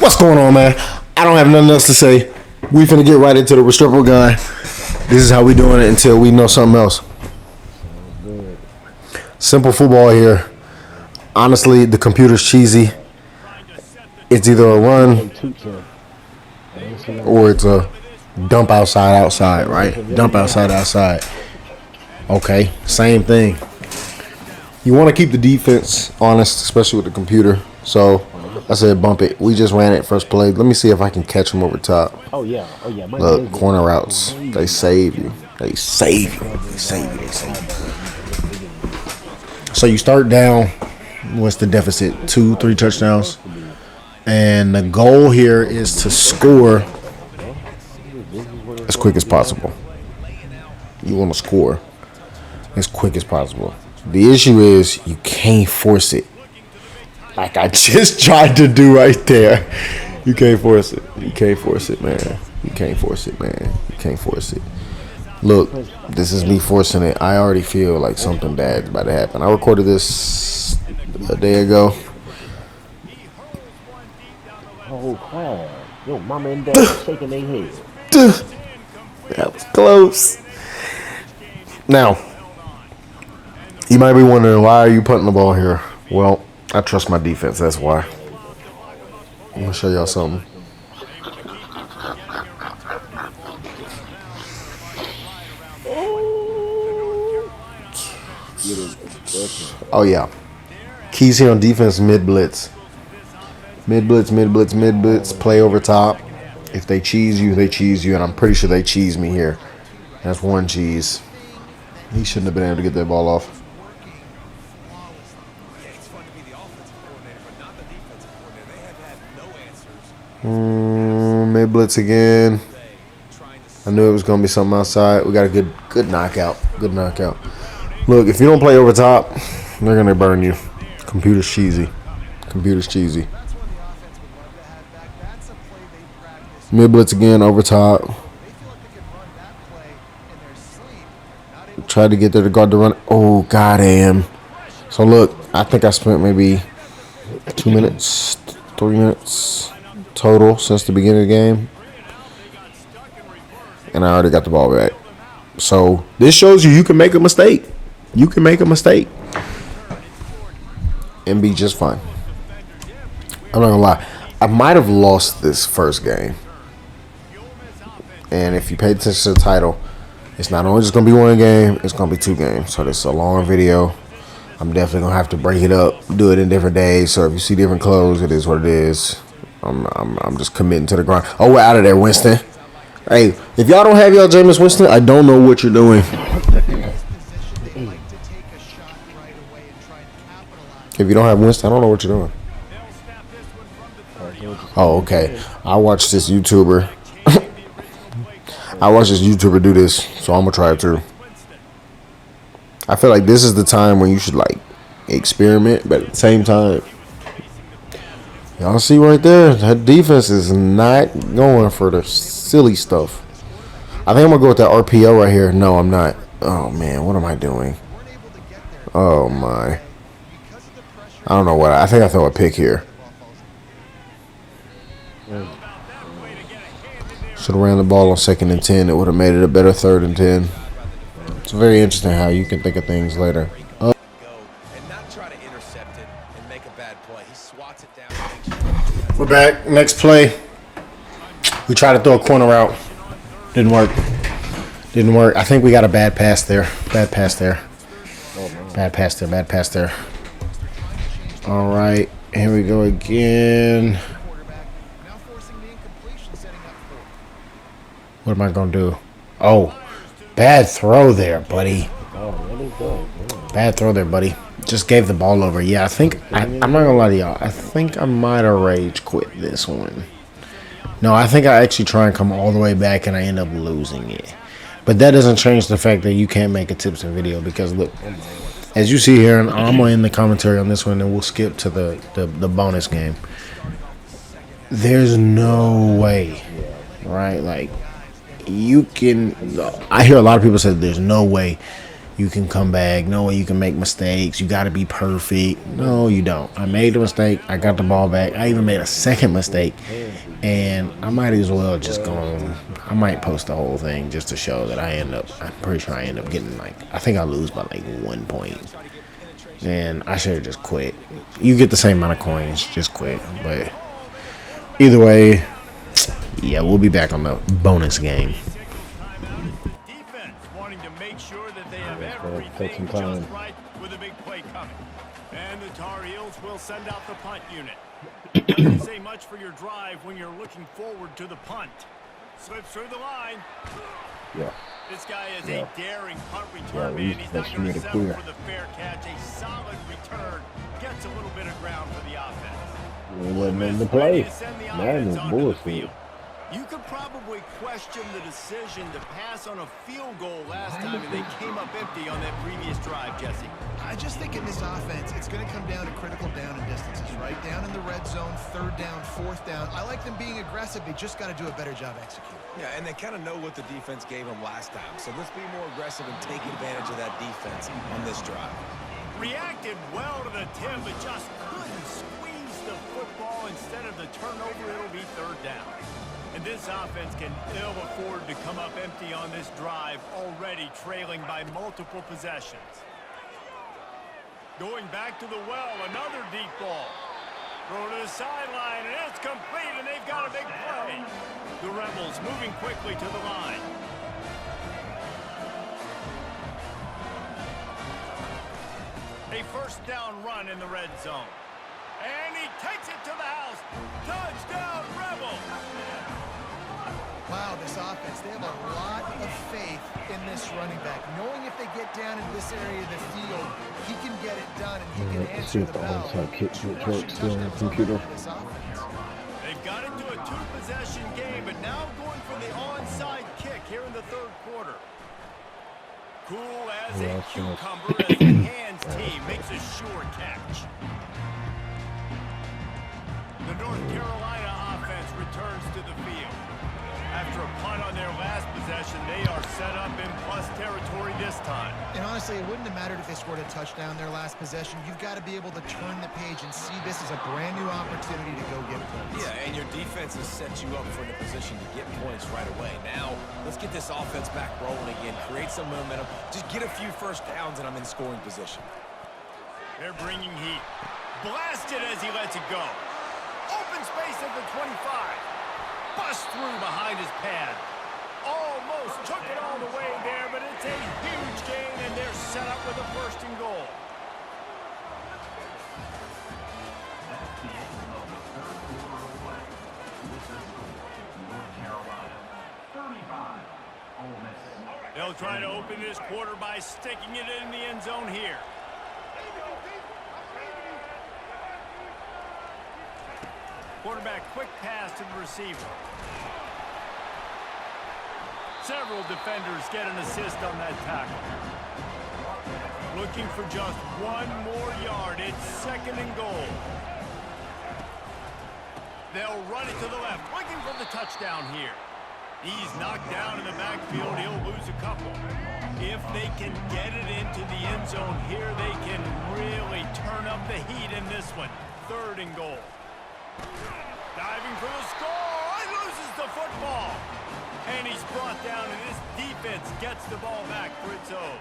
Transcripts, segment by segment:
What's going on, man? I don't have nothing else to say. We finna get right into the Restrepo Grind. This is how we doing it until we know something else. Simple football here. Honestly, the computer's cheesy. It's either a run or it's a dump outside, right? Dump outside. Okay, same thing. You want to keep the defense honest, especially with the computer. So I said bump it. We just ran it first play. Let me see if I can catch them over top. Oh yeah. Look, corner routes. They save you. So you start down. What's the deficit? 2-3 touchdowns. And the goal here is to score as quick as possible. You want to score as quick as possible. The issue is you can't force it. Like I just tried to do right there. You can't force it. You can't force it, man. Look, this is me forcing it. I already feel like something bad's about to happen. I recorded this a day ago. Oh crap! Yo, mama and dad shaking their head. That was close. Now, you might be wondering, why are you putting the ball here? Well, I trust my defense. That's why. I'm gonna show y'all something. Oh yeah. Keys here on defense: mid blitz. Mid blitz. Play over top. If they cheese you, they cheese you, and I'm pretty sure they cheese me here. That's one cheese. He shouldn't have been able to get that ball off. Mid blitz again. I knew it was gonna be something outside. We got a good knockout. Look, if you don't play over top, they're gonna burn you. Computer's cheesy. Mid blitz again, over top. Tried to get there to guard the run. Oh, goddamn. So look, I think I spent maybe 2 minutes, 3 minutes total since the beginning of the game. And I already got the ball back. So this shows you can make a mistake. And be just fine. I'm not gonna lie. I might have lost this first game. And if you pay attention to the title, it's not only just going to be one game, it's going to be 2 games. So this is a long video. I'm definitely going to have to break it up, do it in different days. So if you see different clothes, it is what it is. I'm just committing to the grind. Oh, we're out of there, Winston. Hey, if y'all don't have y'all Jameis Winston, I don't know what you're doing. If you don't have Winston, I don't know what you're doing. Oh, okay. I watched this YouTuber. Do this, so I'm gonna try it too. I feel like this is the time when you should like experiment, but at the same time, y'all see right there, that defense is not going for the silly stuff. I think I'm gonna go with that RPO right here. No, I'm not. Oh man, what am I doing? Oh my. I don't know what. I think I throw a pick here. Should have ran the ball on 2nd and 10. It would have made it a better 3rd and 10. It's very interesting how you can think of things later. We're back. Next play. We tried to throw a corner route. Didn't work. I think we got a bad pass there. Bad pass there. All right. Here we go again. What am I going to do? Oh, bad throw there, buddy. Just gave the ball over. Yeah, I think, I'm not going to lie to y'all. I think I might have rage quit this one. No, I think I actually try and come all the way back and I end up losing it. But that doesn't change the fact that you can't make a tips and video because, look, as you see here, and I'm going to end the commentary on this one and we'll skip to the bonus game. There's no way, right? Like, you can, I hear a lot of people say there's no way you can come back. No way you can make mistakes. You got to be perfect. No, you don't. I made the mistake. I got the ball back. I even made a second mistake. And I might as well just go on. I might post the whole thing just to show that I'm pretty sure I end up getting I think I lose by 1 point. And I should have just quit. You get the same amount of coins, just quit. But either way, yeah, we'll be back on the bonus game. Defense wanting to make sure that they have Take everything some time. just right with a big play coming. And the Tar Heels will send out the punt unit. Doesn't say much for your drive when you're looking forward to the punt. Slips through the line. Yeah. This guy is Yeah. a daring punt Yeah, return, we man. He's not just going made to it settle clear. for the fair catch. A solid return. Gets a little bit of ground for the offense. It wasn't in the Ready play. to send the Man, offense it's onto the bullshit. field. You could probably question the decision to pass on a field goal last time, and they came up empty on that previous drive, Jesse. I just think in this offense, it's going to come down to critical down and distances, right? Down in the red zone, 3rd down, 4th down. I like them being aggressive. They just got to do a better job executing. Yeah, and they kind of know what the defense gave them last time. So let's be more aggressive and take advantage of that defense on this drive. Reacted well to the tip, but just couldn't squeeze the football. Instead of the turnover, it'll be 3rd down. And this offense can ill afford to come up empty on this drive, already trailing by multiple possessions. Going back to the well, another deep ball. Throw to the sideline, and it's complete, and they've got a big play. The Rebels moving quickly to the line. A 1st down run in the red zone. And he takes it to the house. Touchdown, Rebels! Wow, this offense, they have a lot of faith in this running back. Knowing if they get down in this area of the field, he can get it done and he can See answer if the the bell. onside kick Two gets rushing still on the touchdowns on computer. this offense. They've got into a 2-possession game, but now going for the onside kick here in the 3rd quarter. Cool as a cucumber as the hands team makes a sure catch. The North Carolina offense returns to the field. After a punt on their last possession, they are set up in plus territory this time. And honestly, it wouldn't have mattered if they scored a touchdown their last possession. You've got to be able to turn the page and see this as a brand new opportunity to go get points. Yeah, and your defense has set you up for the position to get points right away. Now, let's get this offense back rolling again. Create some momentum. Just get a few 1st downs, and I'm in scoring position. They're bringing heat. Blasted as he lets it go. Open space at the 25. Bust through behind his pad. Almost took it all the way there, but it's a huge gain, and they're set up with a 1st and goal. They'll try to open this quarter by sticking it in the end zone here. Quarterback quick pass to the receiver. Several defenders get an assist on that tackle. Looking for just 1 more yard. It's 2nd and goal. They'll run it to the left, looking for the touchdown here. He's knocked down in the backfield. He'll lose a couple. If they can get it into the end zone here, they can really turn up the heat in this one. 3rd and goal. Diving for the score. He loses the football. And he's brought down, and this defense gets the ball back for its own.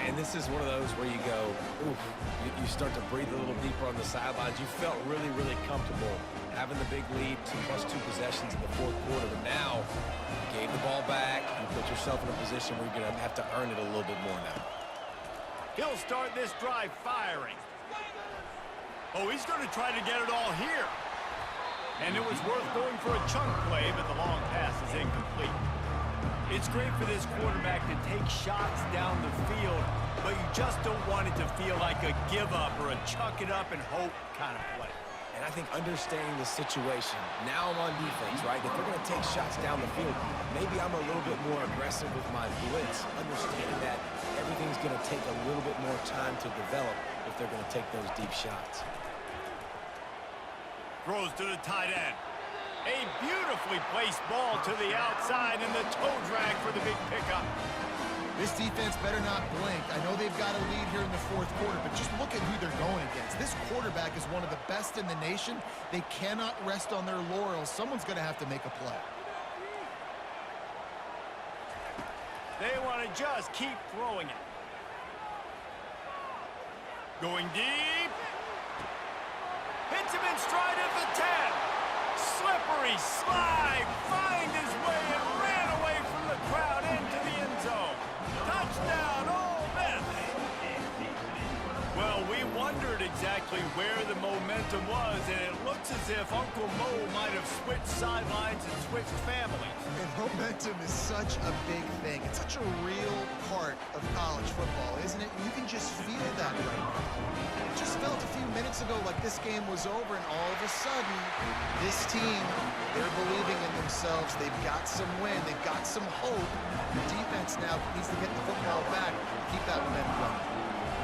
And this is one of those where you go, oof, you start to breathe a little deeper on the sidelines. You felt really, really comfortable having the big lead, plus 2 possessions in the 4th quarter. But now, you gave the ball back. You put yourself in a position where you're going to have to earn it a little bit more now. He'll start this drive firing. Oh, he's going to try to get it all here. And it was worth going for a chunk play, but the long pass is incomplete. It's great for this quarterback to take shots down the field, but you just don't want it to feel like a give-up or a chuck it up and hope kind of play. And I think understanding the situation, now I'm on defense, right? If they're going to take shots down the field, maybe I'm a little bit more aggressive with my blitz, understanding that everything's going to take a little bit more time to develop if they're going to take those deep shots. Throws to the tight end. A beautifully placed ball to the outside, and the toe drag for the big pickup. This defense better not blink. I know they've got a lead here in the fourth quarter, but just look at who they're going against. This quarterback is one of the best in the nation. They cannot rest on their laurels. Someone's going to have to make a play. They want to just keep throwing it. Going deep. Hits him in stride at the 10. Slippery slide. Find his way and ran away from the crowd into the end zone. Touchdown, Ole Miss. Well, we wondered exactly where the momentum was, and it looks as if Uncle Mo might have switched sidelines and switched families. And momentum is such a big thing. It's such a real part of college football, isn't it? You can just feel that right now. It just felt a few minutes ago like this game was over, and all of a sudden, this team, they're believing in themselves. They've got some wind. They've got some hope. The defense now needs to get the football back and keep that momentum going.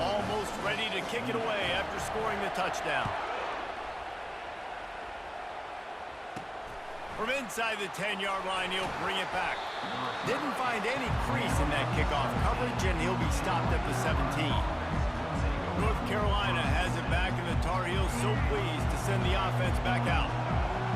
Almost ready to kick it away after scoring the touchdown. From inside the 10-yard line, he'll bring it back. Didn't find any crease in that kickoff coverage, and he'll be stopped at the 17. North Carolina has it back, and the Tar Heels so pleased to send the offense back out.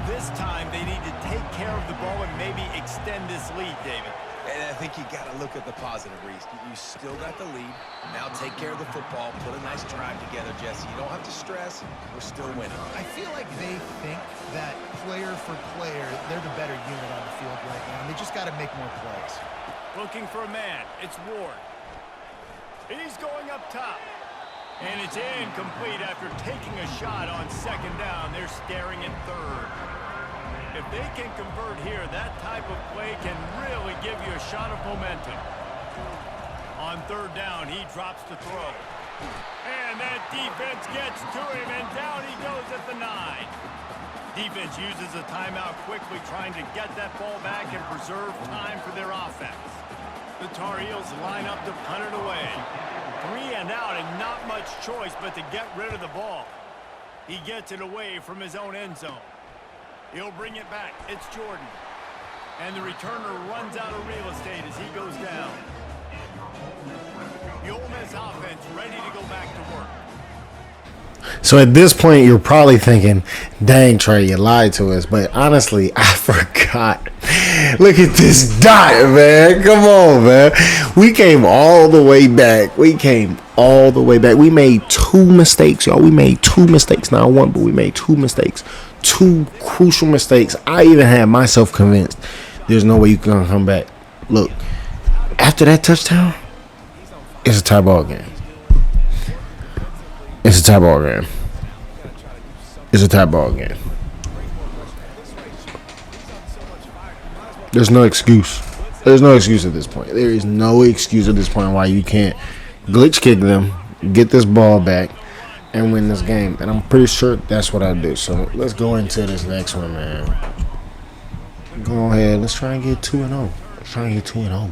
This time, they need to take care of the ball and maybe extend this lead, David. And I think you got to look at the positive, Reese. You still got the lead. Now take care of the football. Put a nice drive together, Jesse. You don't have to stress. We're still winning. I feel like they think that player for player, they're the better unit on the field right now, and they just got to make more plays. Looking for a man. It's Ward. He's going up top. And it's incomplete after taking a shot on second down. They're staring at third. If they can convert here, that type of play can really give you a shot of momentum. On third down, he drops to throw. And that defense gets to him, and down he goes at the 9. Defense uses a timeout quickly, trying to get that ball back and preserve time for their offense. The Tar Heels line up to punt it away. 3 and out, and not much choice but to get rid of the ball. He gets it away from his own end zone. He'll bring it back. It's Jordan. And the returner runs out of real estate as he goes down. The Ole Miss offense ready to go back to work. So at this point, you're probably thinking, dang, Trey, you lied to us. But honestly, I forgot. Look at this dot, man. Come on, man. We came all the way back. We made 2 mistakes, y'all. We made 2 mistakes. Not one, but we made 2 mistakes. 2 crucial mistakes. I even had myself convinced there's no way you can come back. Look, after that touchdown, it's a tie ball game. It's a tie ball game. It's a tie ball game. There's no excuse. There's no excuse at this point. There is no excuse at this point why you can't glitch kick them, get this ball back, and win this game. And I'm pretty sure that's what I do. So let's go into this next one, man. Go ahead. Let's try and get 2-0. Let's try and get 2-0.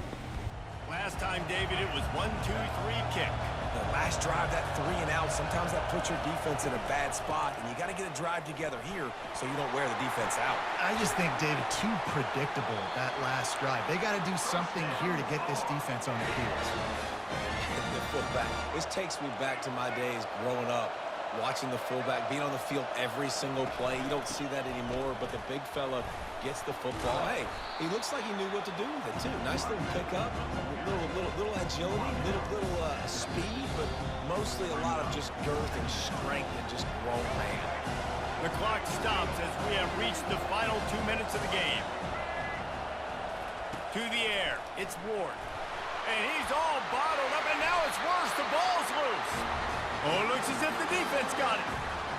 Last time, David, it was 1-2-3 kick. The last drive, that 3 and out, sometimes that puts your defense in a bad spot, and you got to get a drive together here so you don't wear the defense out. I just think, David, too predictable that last drive. They got to do something here to get this defense on their heels. The fullback. This takes me back to my days growing up, watching the fullback being on the field every single play. You don't see that anymore, but the big fella gets the football. Hey, he looks like he knew what to do with it, too. Nice little pickup, little agility, little speed, but mostly a lot of just girth and strength and just grown man. The clock stops as we have reached the final 2 minutes of the game. To the air, it's Ward. And he's all bottled up, and now it's worse. The ball's loose. Oh, it looks as if the defense got it.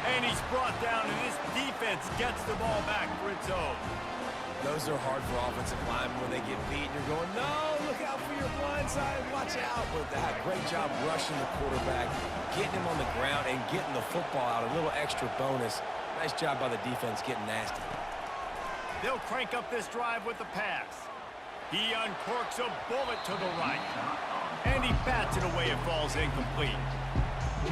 And he's brought down, and this defense gets the ball back for its own. Those are hard for offensive linemen when they get beat. You're going, no, look out for your blind side. Watch out. But that great job rushing the quarterback, getting him on the ground, and getting the football out. A little extra bonus. Nice job by the defense getting nasty. They'll crank up this drive with the pass. He uncorks a bullet to the right. And he bats it away. It falls incomplete.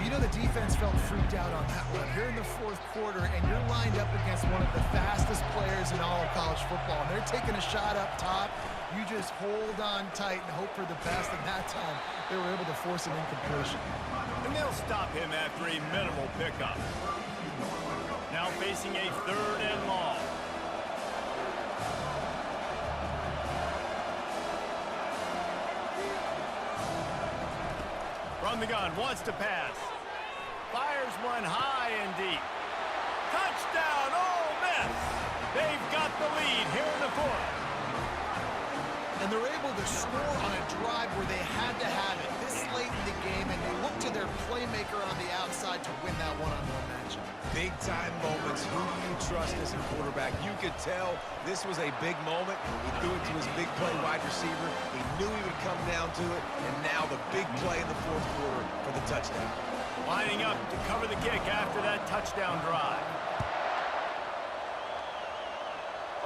You know the defense felt freaked out on that one. You're in the fourth quarter, and you're lined up against one of the fastest players in all of college football. And they're taking a shot up top. You just hold on tight and hope for the best. And that time, they were able to force an incompletion. And they'll stop him after a minimal pickup. Now facing a 3rd and long. From the gun, wants to pass. Fires one high and deep. Touchdown, Ole Miss! They've got the lead here in the 4th. And they're able to score on a drive where they had to have it this late in the game, and they look to their playmaker on the outside to win that one-on-one matchup. Big-time moments. Who do you trust as a quarterback? You could tell this was a big moment. He threw it to his big play wide receiver. He knew he would come down to it, and now the big play in the 4th quarter for the touchdown. Lining up to cover the kick after that touchdown drive.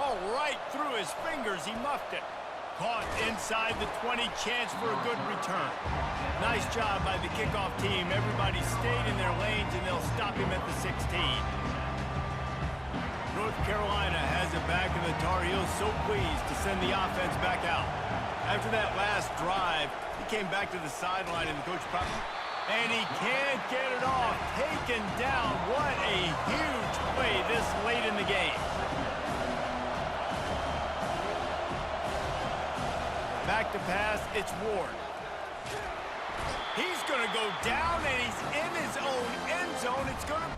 Oh, right through his fingers, he muffed it. Caught inside the 20, chance for a good return. Nice job by the kickoff team. Everybody stayed in their lanes, and they'll stop him at the 16. North Carolina has it back, and the Tar Heels so pleased to send the offense back out. After that last drive, he came back to the sideline, and the coach probably... And he can't get it off. Taken down. What a huge play this late in the game. Back to pass, it's Ward. He's going to go down, and he's in his own end zone. It's going to...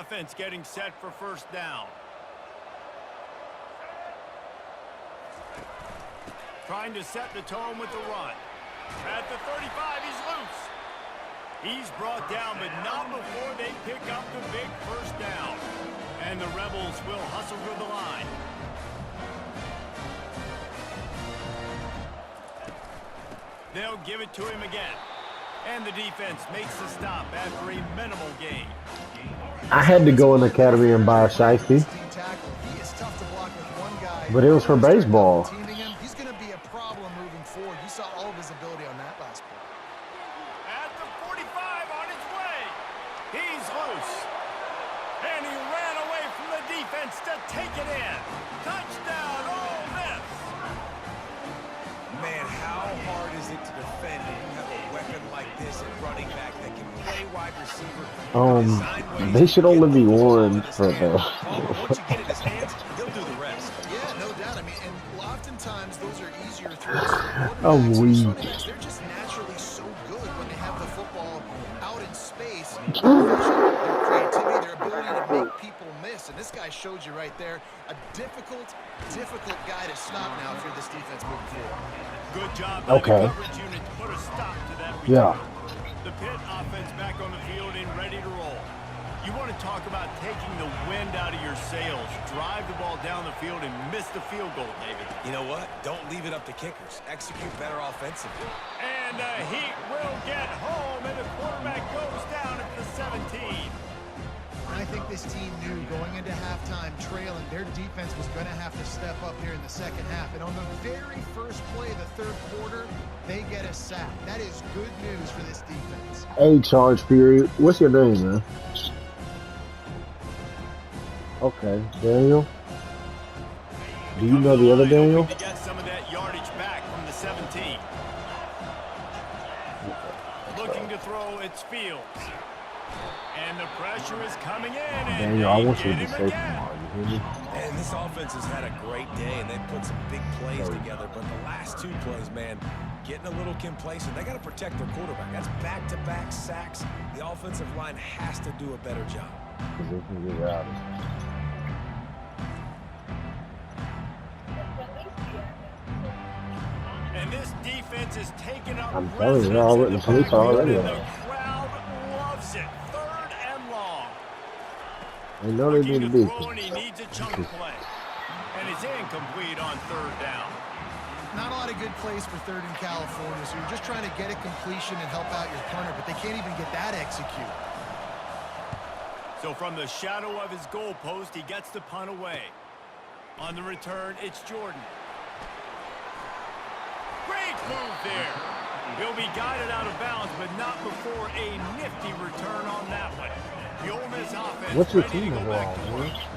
Offense getting set for 1st down. Trying to set the tone with the run. At the 35, he's loose. He's brought down, but not before they pick up the big 1st down. And the Rebels will hustle through the line. They'll give it to him again. And the defense makes the stop after a minimal gain. I had to go in the academy and buy a shiesty, but it was for baseball. He's going to be a problem moving forward. You saw all of his ability on that last play. At the 45 on his way. He's loose. And he ran away from the defense to take it in. Touchdown, Ole Miss. Man, how hard is it to defend when you have a weapon like this at running back that can play wide receiver? They should only be one for the... Once you get in his hands, he'll do the rest. Yeah, no doubt. I mean, and oftentimes those are easier throws. I'm weak. They're just naturally so good when they have the football out in space. Their creativity, their ability to make people miss. And this guy showed you right there, a difficult guy to stop now if you're this defense moving forward. Good job by the coverage unit to put a stop to that return. Yeah. The Pitt offense back on the field and ready to roll. You want to talk about taking the wind out of your sails. Drive the ball down the field and miss the field goal, David. You know what? Don't leave it up to kickers. Execute better offensively. And the Heat will get home, and the quarterback goes down at the 17. I think this team knew going into halftime trailing, their defense was going to have to step up here in the 2nd half. And on the very first play of the 3rd quarter, they get a sack. That is good news for this defense. A charge period. What's your name, man? Okay, Daniel. Do you know the other Daniel? To get some of that yardage back from the 17. Looking to throw, it's Fields. And the pressure is coming in. And Daniel, I want you to say tomorrow. You hear me? And this offense has had a great day, and they've put some big plays together. But the last 2 plays, man, getting a little complacent. They got to protect their quarterback. That's back-to-back sacks. The offensive line has to do a better job. Because they can get out. And this defense is taking up. I'm telling you, they're all written the police already. The crowd loves it. 3rd and long. They know they need to be. He needs a chunk play. And it's incomplete on 3rd down. Not a lot of good plays for 3rd in California, so you're just trying to get a completion and help out your punter, but they can't even get that executed. So from the shadow of his goalpost, he gets the punt away. On the return, it's Jordan. Great move there. He'll be guided out of bounds, but not before a nifty return on that one. The Ole Miss offense What's your ready to team go back to overall, work. man?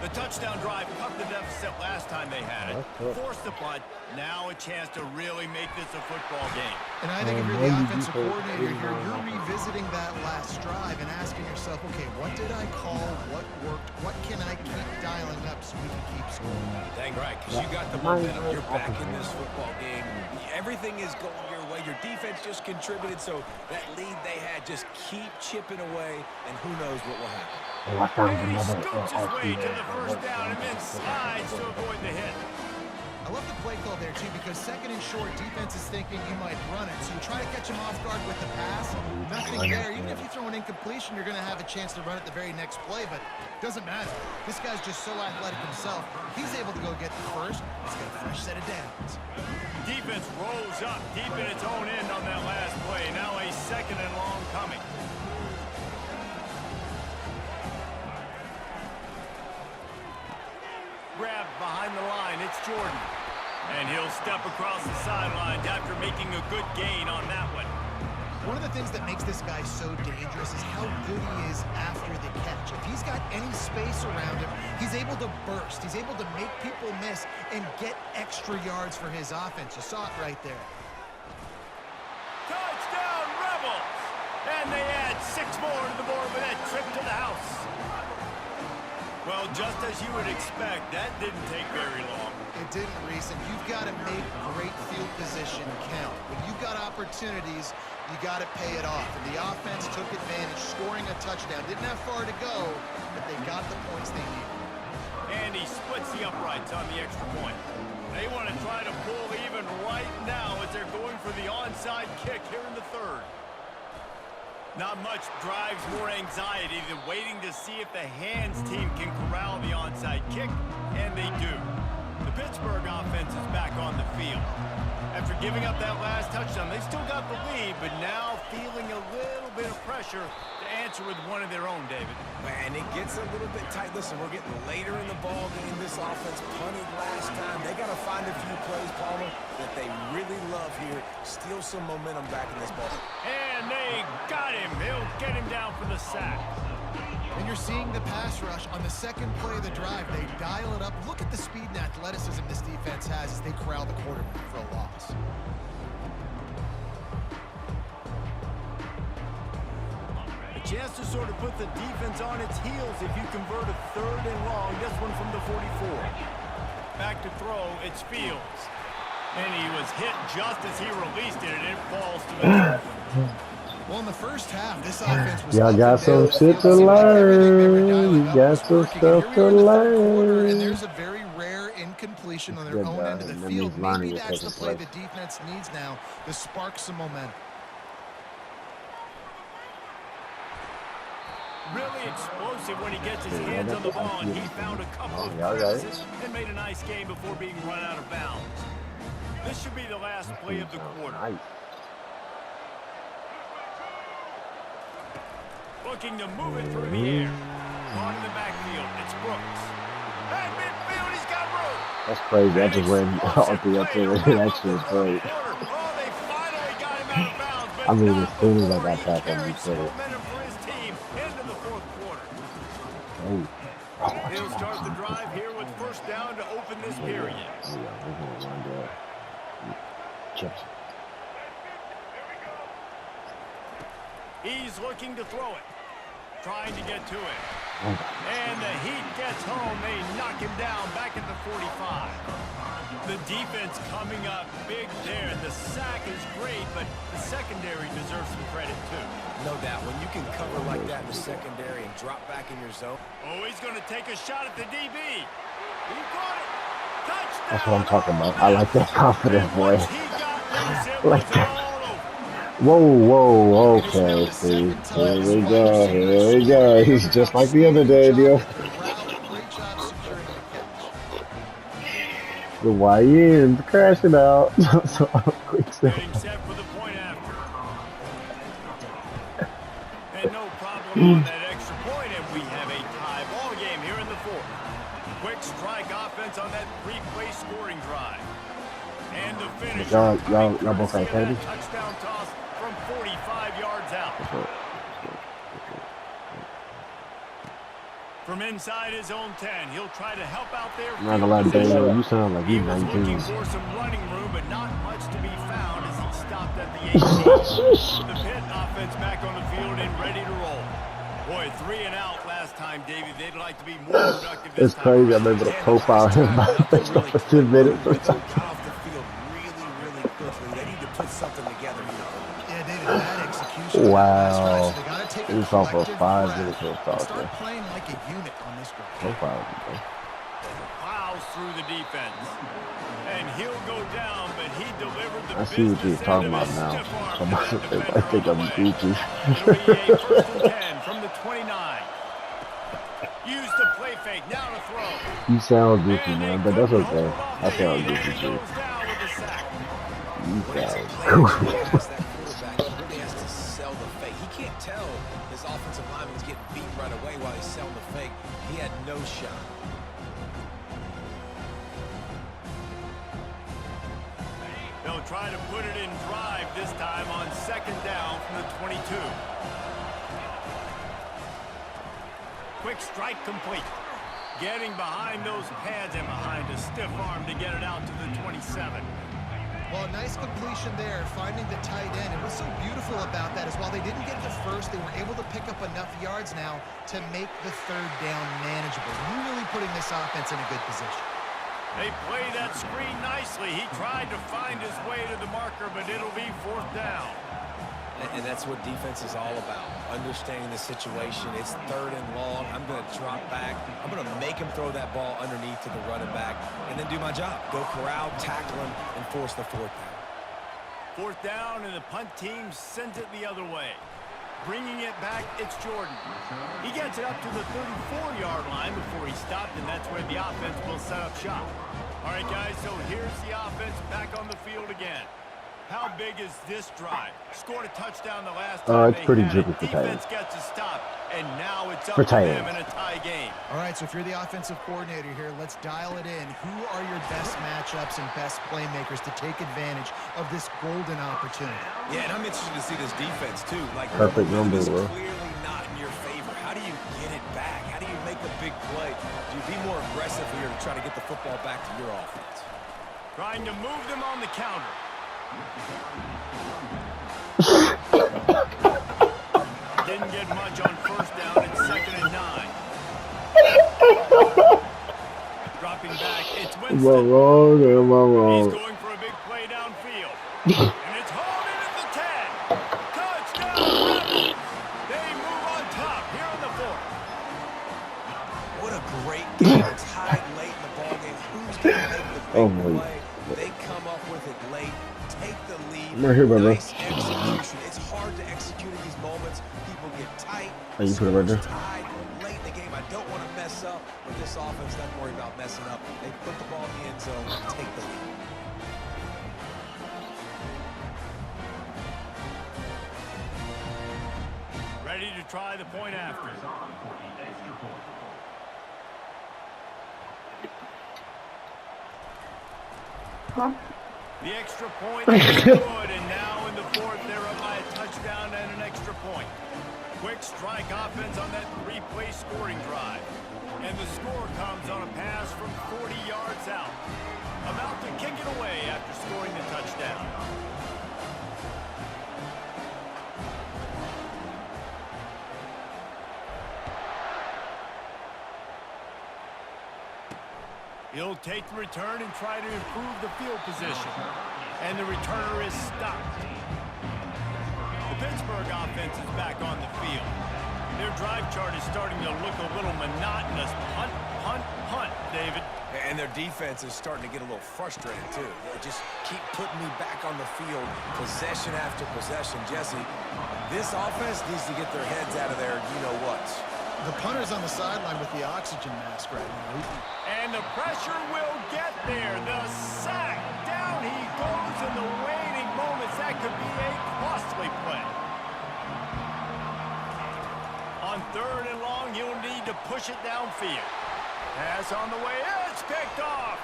The touchdown drive cut the deficit last time they had it. Forced the punt. Now a chance to really make this a football game. And I think if you're the offensive coordinator here, you're revisiting that last drive and asking yourself, okay, what did I call? What worked? What can I keep dialing up so we can keep scoring? Dang right, because you got the momentum. You're back in this football game. Everything is going your way. Your defense just contributed, so that lead they had, just keep chipping away, and who knows what will happen. And he scoots his way to the first down and then slides to avoid the hit. I love the play call there, too, because second and short, defense is thinking you might run it. So you try to catch him off guard with the pass. Nothing there. Even if you throw an incompletion, you're going to have a chance to run it the very next play, but it doesn't matter. This guy's just so athletic himself. He's able to go get the first. He's got a fresh set of downs. Defense rolls up deep in its own end on that last play. Now a second and long coming. Grab behind the line. It's Jordan. And he'll step across the sidelines after making a good gain on that one. One of the things that makes this guy so dangerous is how good he is after the catch. If he's got any space around him, he's able to burst. He's able to make people miss and get extra yards for his offense. You saw it right there. Touchdown, Rebels! And they add 6 more to the board with that trip to the house. Well, just as you would expect, that didn't take very long. It didn't, Reese, and you've got to make great field position count. When you've got opportunities, you got to pay it off. And the offense took advantage, scoring a touchdown. Didn't have far to go, but they got the points they needed. And he splits the uprights on the extra point. They want to try to pull even right now as they're going for the onside kick here in the third. Not much drives more anxiety than waiting to see if the hands team can corral the onside kick, and they do. The Pittsburgh offense is back on the field. After giving up that last touchdown, they still got the lead, but now feeling a little bit of pressure to answer with one of their own, David. Man, it gets a little bit tight. Listen, we're getting later in the ball game. This offense punted last time. They got to find a few plays, Palmer, that they really love here. Steal some momentum back in this ball. And they got him. He'll get him down for the sack. And you're seeing the pass rush on the second play of the drive. They dial it up. Look at the speed and athleticism this defense has as they corral the quarterback for a loss. A chance to sort of put the defense on its heels if you convert a third and long. This one from the 44. Back to throw. It's Fields. And he was hit just as he released it, and it falls to the turf. Well, in the first half, this offense was Y'all got some shit to learn. You got some stuff to learn. And there's a very rare incompletion on their own end of the field. Maybe that's the play the defense needs now to spark some momentum. Really explosive when he gets his hands on the ball, and he found a couple of passes and made a nice game before being run out of bounds. This should be the last play of the quarter. Looking to move it through the air. On in the backfield, it's Brooks. At midfield, he's got room. That's crazy. I just ran all the up there. That shit is great. Oh, they finally got him out of bounds, but I mean, not as soon as I before got he back on carried the some field. momentum for his team into the fourth quarter. Oh. He'll start the drive here with first down to open this period. He's looking to throw it. Trying to get to it. And the heat gets home. They knock him down back at the 45. The defense coming up big there. The sack is great, but the secondary deserves some credit too. No doubt. When you can cover like that in the secondary and drop back in your zone. Oh, he's going to take a shot at the DB. He caught it. Touchdown. That's what I'm talking about. I like that confident boy. Like that. Whoa, okay, see. Here we go. He's just like the other day, Neil. The YN's crashing out. So quick Getting set for the point after. And no problem on that extra point, and we have a tie ball game here in the fourth. Quick strike offense on that three-play scoring drive. And the finish. Y'all both got Kennedy? Touchdown toss from 45 yards out. From inside his own 10, he'll try to help out there. I'm not gonna lie, Daniel, you sound like He you was 19. looking for some running room, but not much to be found as he stopped at the 18. The Pitt offense back on the field and ready to roll. Boy, 3 and out last time, Davey. They'd like to be more productive this It's crazy. I'm able to profile him by Facebook for 10 minutes. Got off the field really quickly. They need to put something together, you know. Yeah, David, that execution. Wow. They gotta take It's off for 5 minutes or so. start playing like a unit on this drive. Profile, bro. Plows through the defense. And he'll go down, but he delivered the I see what you're talking about now. I think I'm Gucci. 1st and 10 from the 29. Use the play fake, now to throw. You sound Gucci, man, but that's okay. I sound Gucci too. You sound Gucci. He has to sell the fake. He can't tell his offensive lineman's getting beat right away while he's selling the fake. He had no shot. They'll try to put it in drive this time on 2nd down from the 22. Quick strike complete. Getting behind those pads and behind a stiff arm to get it out to the 27. Well, nice completion there, finding the tight end. And what's so beautiful about that is while they didn't get the first, they were able to pick up enough yards now to make the 3rd down manageable. Really putting this offense in a good position. They play that screen nicely. He tried to find his way to the marker, but it'll be 4th down. And that's what defense is all about, understanding the situation. It's 3rd and long. I'm going to drop back. I'm going to make him throw that ball underneath to the running back and then do my job. Go corral, tackle him, and force the 4th down. 4th down, and the punt team sends it the other way. Bringing it back, it's Jordan. He gets it up to the 34-yard line before he stopped, and that's where the offense will set up shop. All right, guys, so here's the offense back on the field again. How big is this drive? Scored a touchdown the last time. It's pretty drippy for Defense gets a stop, and now it's up for to them in a tie game. All right, so if you're the offensive coordinator here, let's dial it in. Who are your best matchups and best playmakers to take advantage of this golden opportunity? Yeah, and I'm interested to see this defense, too. Like, Perfect number, is bro. clearly not in your favor. How do you get it back? How do you make a big play? Do you be more aggressive here to try to get the football back to your offense? Trying to move them on the counter. Didn't get much on 1st down. It's 2nd and 9. Dropping back, it's Winston. Am I wrong or am I wrong? He's going for a big play downfield. And it's hauled in at the 10. Touchdown, Rebels. They move on top here on the 4th. What a great game. It's tied late in the ballgame. Who's going to make the big play? They come up with it late. Take the lead. I'm right here, brother. Nice execution. It's hard to execute in these moments. People get tight. Oh, you put it right there? Tied late in the game. I don't want to mess up, but this offense doesn't worry about messing up. They put the ball in the end zone and take the lead. Ready to try the point after. The extra point is good, and now in the 4th, they're up by a touchdown and an extra point. Quick strike offense on that 3-play scoring drive. And the score comes on a pass from 40 yards out. About to kick it away after scoring the touchdown. He'll take the return and try to improve the field position. And the returner is stopped. The Pittsburgh offense is back on the field. Their drive chart is starting to look a little monotonous. Punt, punt, punt, David. And their defense is starting to get a little frustrated, too. They just keep putting me back on the field, possession after possession. Jesse, this offense needs to get their heads out of their you-know-whats. The punter's on the sideline with the oxygen mask right now. And the pressure will get there. The sack. Down he goes in the waning moments. That could be a costly play. On 3rd and long, he'll need to push it downfield. Pass on the way. It's picked off.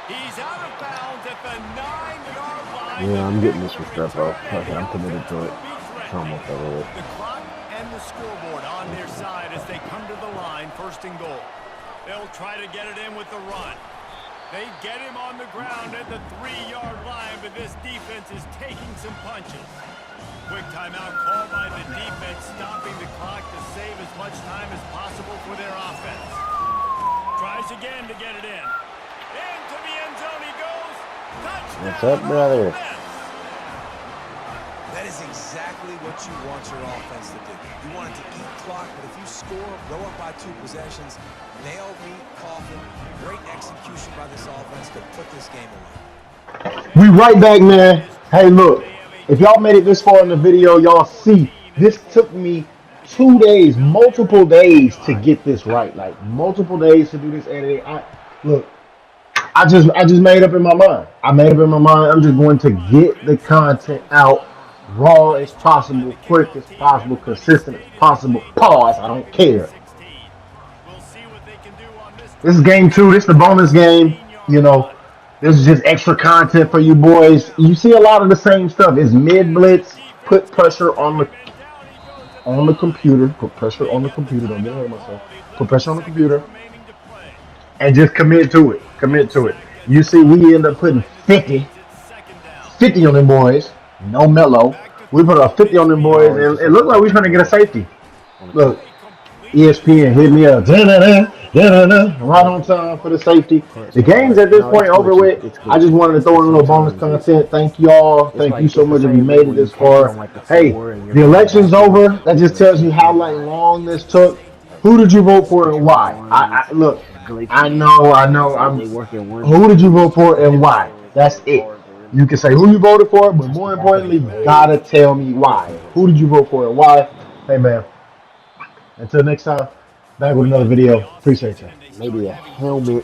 He's out of bounds at the 9-yard line. Yeah, The I'm getting this victory Restrepo. today Fuck it, I'm committed will to it. be It's threatening. almost over with. The clock and the scoreboard on their side as they come to the line, first and goal. They'll try to get it in with the run. They get him on the ground at the 3-yard line, but this defense is taking some punches. Quick timeout called by the defense, stopping the clock to save as much time as possible for their offense. Tries again to get it in. Into the end zone he goes. Touchdown! What's up, brother? That is exactly what you want your offense to do. You want it to eat clock, but if you score, go up by 2 possessions, nail beat, coffin, great execution by this offense to put this game away. We right back, man. Hey, look. If y'all made it this far in the video, y'all see this took me 2 days, multiple days to get this right. Like multiple days to do this editing. I just made up in my mind. I made up in my mind. I'm just going to get the content out raw as possible, quick as possible, consistent as possible. Pause. I don't care. This is game 2. This is the bonus game. You know, this is just extra content for you boys. You see a lot of the same stuff. It's mid blitz. Put pressure on the computer. Put pressure on the computer. Don't get ahead of myself. Put pressure on the computer. And just commit to it. Commit to it. You see, we end up putting 50 on them boys. No mellow. We put a 50 on them boys, and it looked like we were trying to get a safety. Look, ESPN hit me up. Right on time for the safety. The game's at this point over with. I just wanted to throw in a little bonus content. Thank y'all. Thank you so much if you made it this far. Hey, the election's over. That just tells you how long this took. Who did you vote for and why? Look. I know. Who did you vote for and why? That's it. You can say who you voted for, but more importantly, you gotta tell me why. Who did you vote for and why? Hey, man. Until next time, back with another video. Appreciate you. Maybe a helmet.